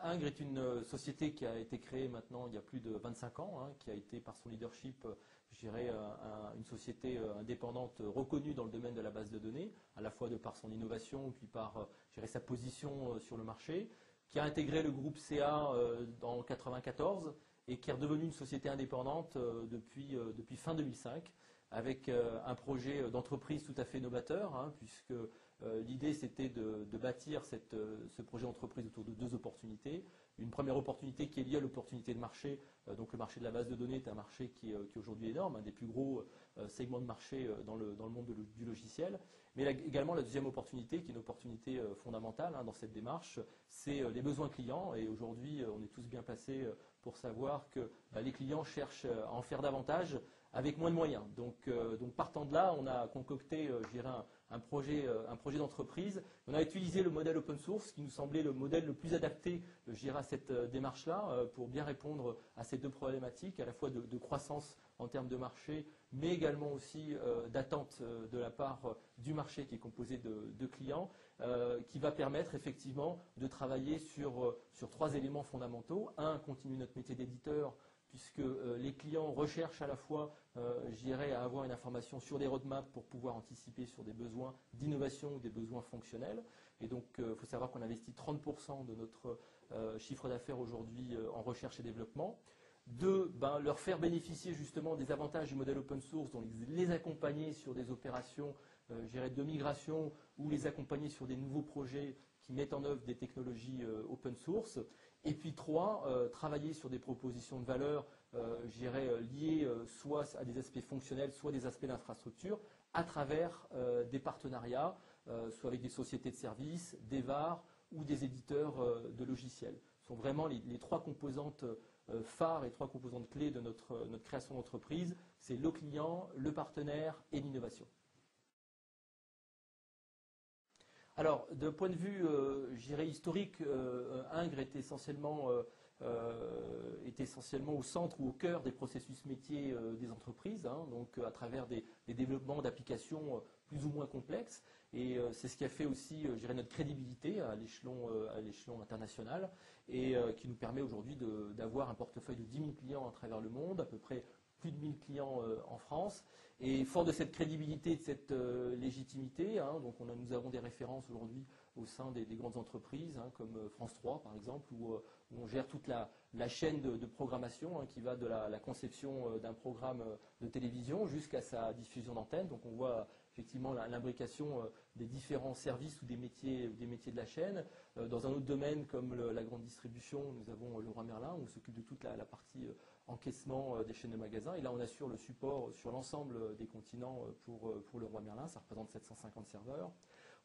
Ingres est une société qui a été créée maintenant il y a plus de 25 ans, hein, qui a été par son leadership, je dirais, une société indépendante reconnue dans le domaine de la base de données, à la fois de par son innovation, puis par je dirais, sa position sur le marché, qui a intégré le groupe CA en 1994 et qui est redevenue une société indépendante depuis fin 2005, avec un projet d'entreprise tout à fait novateur, hein, puisque l'idée c'était de bâtir ce projet d'entreprise autour de deux opportunités. Une première opportunité qui est liée à l'opportunité de marché. Donc le marché de la base de données est un marché qui est aujourd'hui énorme, un des plus gros segments de marché dans le monde du logiciel. Mais également la deuxième opportunité, qui est une opportunité fondamentale hein, dans cette démarche, c'est les besoins clients. Et aujourd'hui, on est tous bien placés pour savoir que les clients cherchent à en faire davantage avec moins de moyens. Donc partant de là, on a concocté, je dirais, un projet d'entreprise. On a utilisé le modèle open source qui nous semblait le modèle le plus adapté, je dirais, à cette démarche-là pour bien répondre à ces deux problématiques, à la fois de croissance en termes de marché, mais également aussi d'attente de la part du marché qui est composé de clients, qui va permettre effectivement de travailler sur trois éléments fondamentaux. Un, continuer notre métier d'éditeur, puisque les clients recherchent à la fois, je dirais, à avoir une information sur des roadmaps pour pouvoir anticiper sur des besoins d'innovation ou des besoins fonctionnels. Et donc, il faut savoir qu'on investit 30% de notre chiffre d'affaires aujourd'hui en recherche et développement. Deux, leur faire bénéficier justement des avantages du modèle open source, donc les accompagner sur des opérations je dirais, de migration ou les accompagner sur des nouveaux projets qui mettent en œuvre des technologies open source. Et puis trois, travailler sur des propositions de valeur, je dirais, liées soit à des aspects fonctionnels, soit des aspects d'infrastructure, à travers des partenariats, soit avec des sociétés de services, des VAR ou des éditeurs de logiciels. Ce sont vraiment les trois composantes phares et trois composantes clés de notre création d'entreprise. C'est le client, le partenaire et l'innovation. Alors, d'un point de vue, je dirais, historique, Ingres est essentiellement au centre ou au cœur des processus métiers des entreprises, hein, donc à travers des développements d'applications plus ou moins complexes. Et c'est ce qui a fait aussi, je dirais, notre crédibilité à l'échelon international et qui nous permet aujourd'hui d'avoir un portefeuille de 10 000 clients à travers le monde, à peu près plus de 1000 clients en France. Et fort de cette crédibilité et de cette légitimité, hein, donc nous avons des références aujourd'hui au sein des grandes entreprises, hein, comme France 3 par exemple, où on gère toute la chaîne de programmation hein, qui va de la conception d'un programme de télévision jusqu'à sa diffusion d'antenne. Donc on voit effectivement l'imbrication des différents services ou des métiers de la chaîne. Dans un autre domaine comme la grande distribution, nous avons Leroy Merlin, où on s'occupe de toute la partie encaissement des chaînes de magasins. Et là, on assure le support sur l'ensemble des continents pour Leroy Merlin. Ça représente 750 serveurs.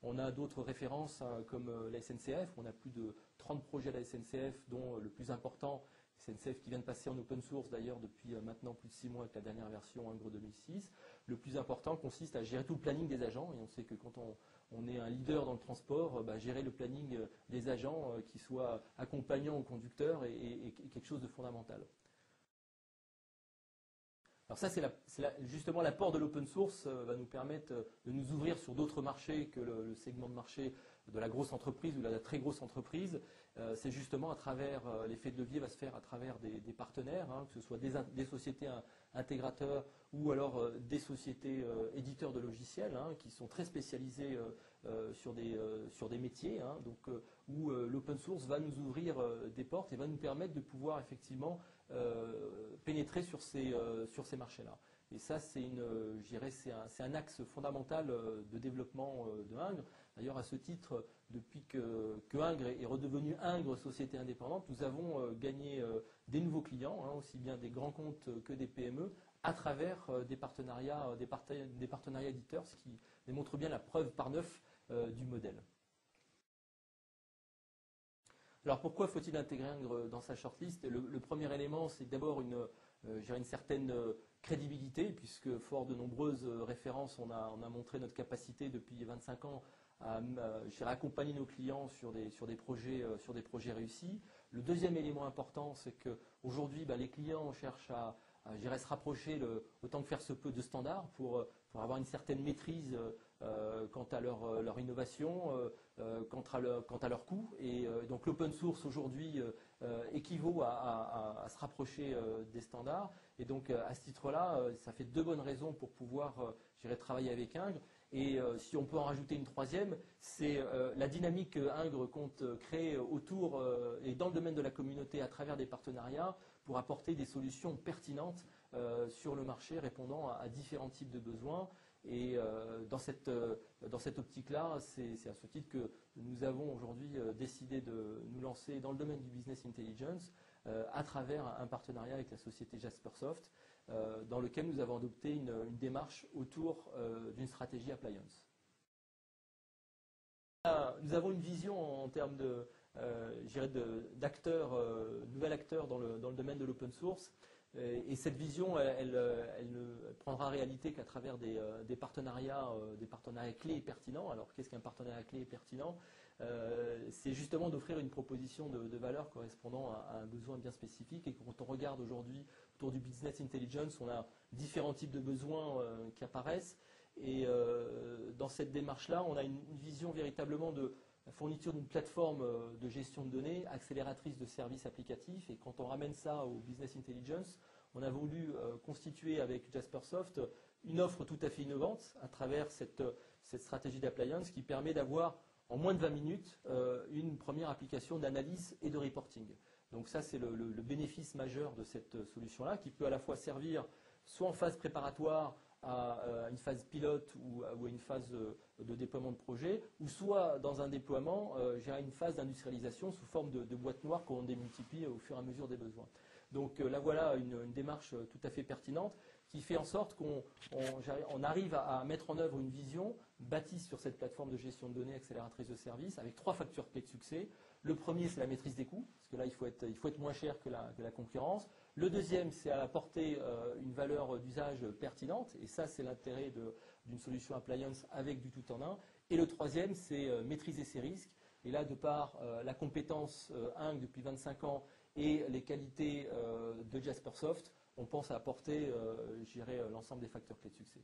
On a d'autres références hein, comme la SNCF. On a plus de 30 projets à la SNCF, dont le plus important, SNCF qui vient de passer en open source d'ailleurs depuis maintenant plus de 6 mois avec la dernière version Ingres 2006. Le plus important consiste à gérer tout le planning des agents. Et on sait que quand on est un leader dans le transport, gérer le planning des agents, qui soit accompagnant aux conducteurs, est quelque chose de fondamental. Alors ça, c'est justement l'apport de l'open source va nous permettre de nous ouvrir sur d'autres marchés que le segment de marché de la grosse entreprise ou de la très grosse entreprise. C'est justement à travers, l'effet de levier va se faire à travers des partenaires, hein, que ce soit des sociétés intégrateurs ou alors des sociétés éditeurs de logiciels hein, qui sont très spécialisés sur des métiers, hein, donc, où l'open source va nous ouvrir des portes et va nous permettre de pouvoir effectivement pénétrer sur ces marchés-là. Et ça, je dirais, c'est un axe fondamental de développement de Ingres. D'ailleurs, à ce titre, depuis que Ingres est redevenu Ingres Société Indépendante, nous avons gagné des nouveaux clients, hein, aussi bien des grands comptes que des PME, à travers des partenariats éditeurs, ce qui démontre bien la preuve par neuf du modèle. Alors pourquoi faut-il intégrer Ingres dans sa shortlist? Le premier élément, c'est d'abord une certaine crédibilité, puisque fort de nombreuses références, on a montré notre capacité depuis 25 ans à accompagner nos clients sur des projets réussis. Le deuxième élément important, c'est qu'aujourd'hui, les clients cherchent à se rapprocher autant que faire se peut de standards pour avoir une certaine maîtrise quant à leur innovation, quant à leur coût. Et donc l'open source aujourd'hui équivaut à se rapprocher des standards. Et donc à ce titre-là, ça fait deux bonnes raisons pour pouvoir travailler avec Ingres. Et si on peut en rajouter une troisième, c'est la dynamique que Ingres compte créer autour et dans le domaine de la communauté à travers des partenariats pour apporter des solutions pertinentes sur le marché répondant à différents types de besoins. Et dans cette optique-là, c'est à ce titre que nous avons aujourd'hui décidé de nous lancer dans le domaine du business intelligence à travers un partenariat avec la société Jaspersoft, dans lequel nous avons adopté une démarche autour d'une stratégie appliance. Nous avons une vision en termes d'acteurs, nouvel acteur dans le domaine de l'open source. Et cette vision, elle ne prendra réalité qu'à travers des partenariats clés et pertinents. Alors, qu'est-ce qu'un partenariat clé et pertinent? C'est justement d'offrir une proposition de valeur correspondant à un besoin bien spécifique. Et quand on regarde aujourd'hui autour du business intelligence, on a différents types de besoins qui apparaissent. Et dans cette démarche-là, on a une vision véritablement de la fourniture d'une plateforme de gestion de données, accélératrice de services applicatifs. Et quand on ramène ça au business intelligence, on a voulu constituer avec Jaspersoft une offre tout à fait innovante à travers cette stratégie d'appliance qui permet d'avoir en moins de 20 minutes une première application d'analyse et de reporting. Donc ça, c'est le bénéfice majeur de cette solution-là qui peut à la fois servir soit en phase préparatoire à une phase pilote ou à une phase de déploiement de projet, ou soit dans un déploiement, une phase d'industrialisation sous forme de boîte noire qu'on démultiplie au fur et à mesure des besoins. Donc là voilà une démarche tout à fait pertinente qui fait en sorte qu'on arrive à mettre en œuvre une vision bâtie sur cette plateforme de gestion de données accélératrice de services avec trois facteurs clés de succès. Le premier, c'est la maîtrise des coûts, parce que là, il faut être moins cher que la concurrence. Le deuxième, c'est à apporter une valeur d'usage pertinente, et ça, c'est l'intérêt d'une solution appliance avec du tout en un. Et le troisième, c'est maîtriser ses risques. Et là, de par la compétence Ingres depuis 25 ans et les qualités de Jaspersoft, on pense à apporter, l'ensemble des facteurs clés de succès.